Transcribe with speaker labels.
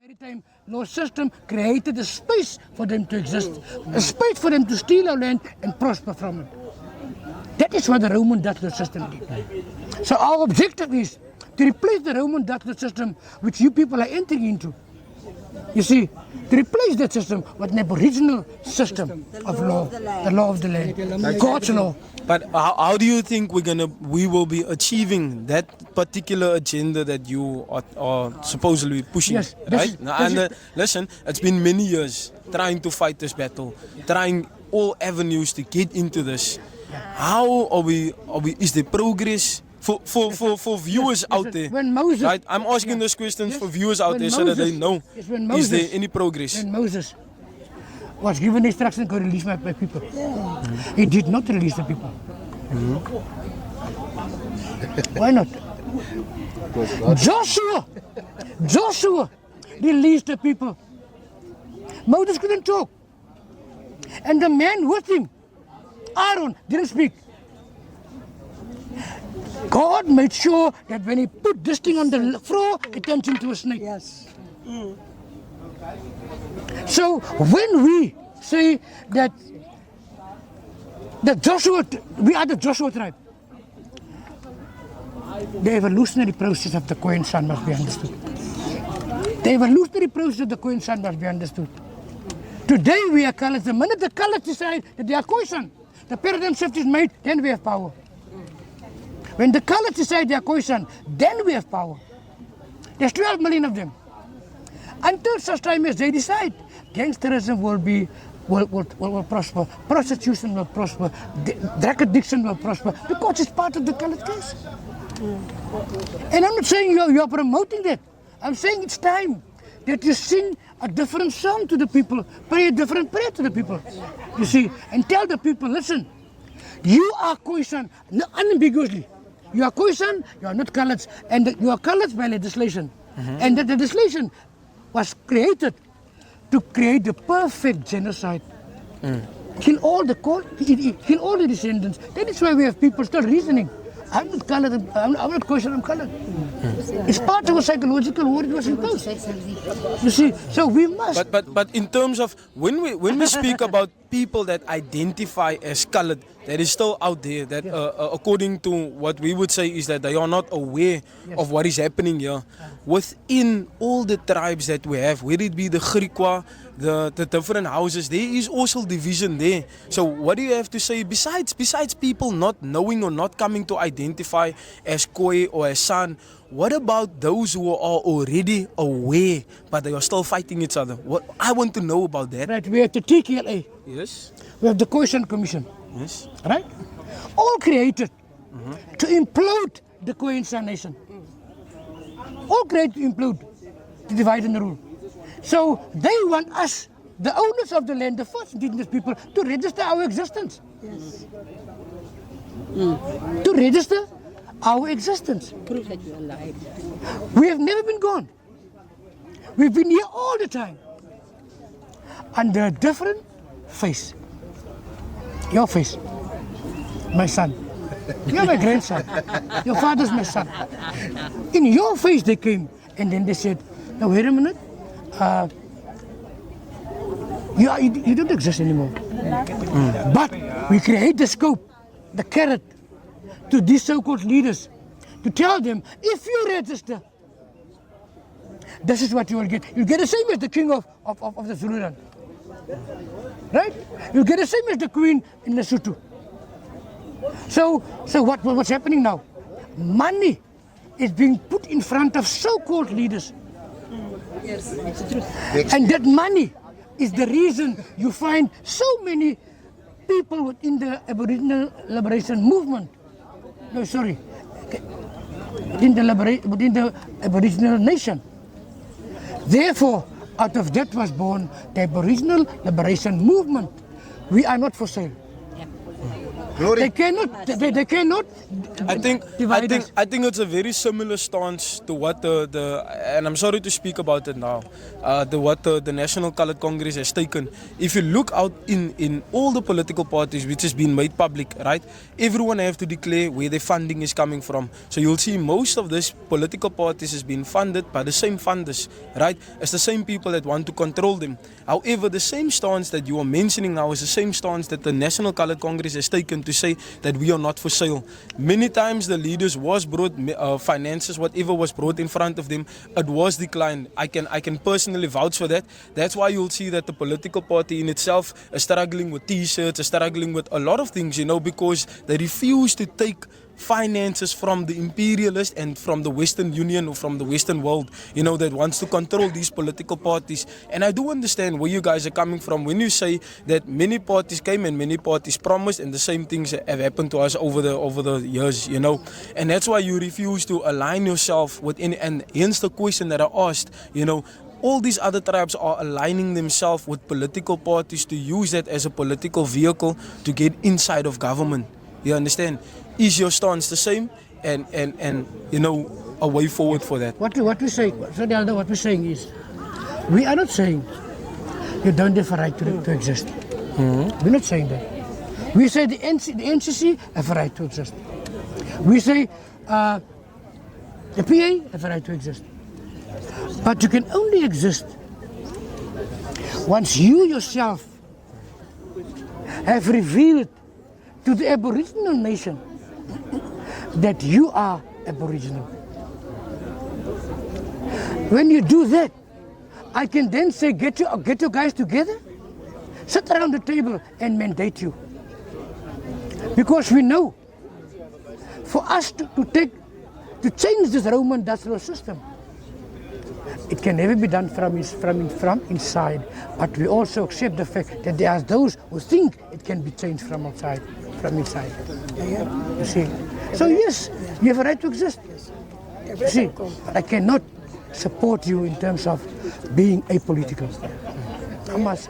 Speaker 1: maritime law system created a space for them to exist, a space for them to steal our land and prosper from it. That is what the Roman Dutch law system did. So our objective is to replace the Roman Dutch law system which you people are entering into. You see, to replace that system with an Aboriginal system of law, the law of the land, God's law.
Speaker 2: But how do you think we will be achieving that particular agenda that you are supposedly pushing?
Speaker 1: Yes,
Speaker 2: right? Listen, it's been many years trying to fight this battle, trying all avenues to get into this. How are we? Is there progress? For viewers out there,
Speaker 1: Moses,
Speaker 2: right? I'm asking those questions for viewers out there so that they know. Is there any progress?
Speaker 1: When Moses was given instruction to release my people, he did not release the people. Why not? Joshua released the people. Moses couldn't talk, and the man with him, Aaron, didn't speak. God made sure that when he put this thing on the floor, it turns into a snake.
Speaker 3: Yes.
Speaker 1: So when we say that Joshua, we are the Joshua tribe, the evolutionary process of the Khoisan Sun must be understood. The evolutionary process of the Khoisan Sun must be understood. Today we are colours. The minute the colours decide that they are Khoisan, the paradigm shift is made, then we have power. When the colours decide they are Khoisan, then we have power. There's 12 million of them. Until such time as they decide, gangsterism will prosper, prostitution will prosper, drug addiction will prosper, because it's part of the coloured case. And I'm not saying you're promoting that. I'm saying it's time that you sing a different song to the people, pray a different prayer to the people. You see, and tell the people, listen, you are Khoisan, unambiguously. You are Khoisan, you are not colours, and you are colours by legislation. And that legislation was created to create the perfect genocide. Kill all the descendants. That is why we have people still reasoning. I'm not coloured, I'm not Khoisan, I'm coloured. It's part of a psychological war that was imposed. You see, so we must.
Speaker 2: But in terms of when we speak about people that identify as coloured, that is still out there. That according to what we would say is that they are not aware of what is happening here within all the tribes that we have. Whether it be the Griqua, the different houses, there is also division there. So what do you have to say besides people not knowing or not coming to identify as Khoi or as San? What about those who are already aware but they are still fighting each other? What I want to know about that.
Speaker 1: Right, we have the TKLA.
Speaker 2: Yes.
Speaker 1: We have the Khoisan Commission.
Speaker 2: Yes.
Speaker 1: Right? All created to implode the Khoisan nation. All created to implode, to divide and rule. So they want us, the owners of the land, the first indigenous people, to register our existence.
Speaker 3: Yes.
Speaker 1: To register our existence.
Speaker 3: Prove that you're alive.
Speaker 1: We have never been gone. We've been here all the time. Under a different face. Your face. My son. You're my grandson. Your father's my son. In your face they came and then they said, now wait a minute. You don't exist anymore. But we create the scope, the carrot, to these so-called leaders, to tell them, if you register, this is what you will get. You'll get the same as the king of the Zululand. Right? You'll get the same as the queen in Lesotho. So what's happening now? Money is being put in front of so-called leaders.
Speaker 3: Yes, it's the truth.
Speaker 1: And that money is the reason you find so many people within the Aboriginal Liberation Movement. No, sorry. Within the Aboriginal nation. Therefore, out of that was born the Aboriginal Liberation Movement. We are not for sale.
Speaker 3: Glory.
Speaker 1: They cannot divide us.
Speaker 2: I think it's a very similar stance to what the and I'm sorry to speak about it now, what the National Coloured Congress has taken. If you look out in all the political parties which has been made public, right? Everyone have to declare where their funding is coming from. So you'll see most of these political parties has been funded by the same funders, right? It's the same people that want to control them. However, the same stance that you are mentioning now is the same stance that the National Coloured Congress has taken to say that we are not for sale. Many times the leaders was brought finances, whatever was brought in front of them, it was declined. I can personally vouch for that. That's why you'll see that the political party in itself is struggling with t-shirts, is struggling with a lot of things, because they refuse to take finances from the imperialists and from the Western Union or from the Western world, that wants to control these political parties. And I do understand where you guys are coming from when you say that many parties came and many parties promised, and the same things have happened to us over the years, And that's why you refuse to align yourself with any, and hence the question that I asked, all these other tribes are aligning themselves with political parties to use that as a political vehicle to get inside of government. You understand? Is your stance the same? And a way forward for that?
Speaker 1: What we say, so the other, what we're saying is, we are not saying you don't have a right to exist. We're not saying that. We say the NCC have a right to exist. We say the PA have a right to exist. But you can only exist once you yourself have revealed to the Aboriginal nation that you are Aboriginal. When you do that, I can then say, get your guys together, sit around the table and mandate you. Because we know, for us to change this Roman industrial system, it can never be done from inside, but we also accept the fact that there are those who think it can be changed from outside, from inside. You see? So yes, you have a right to exist. You see, but I cannot support you in terms of being apolitical. I must.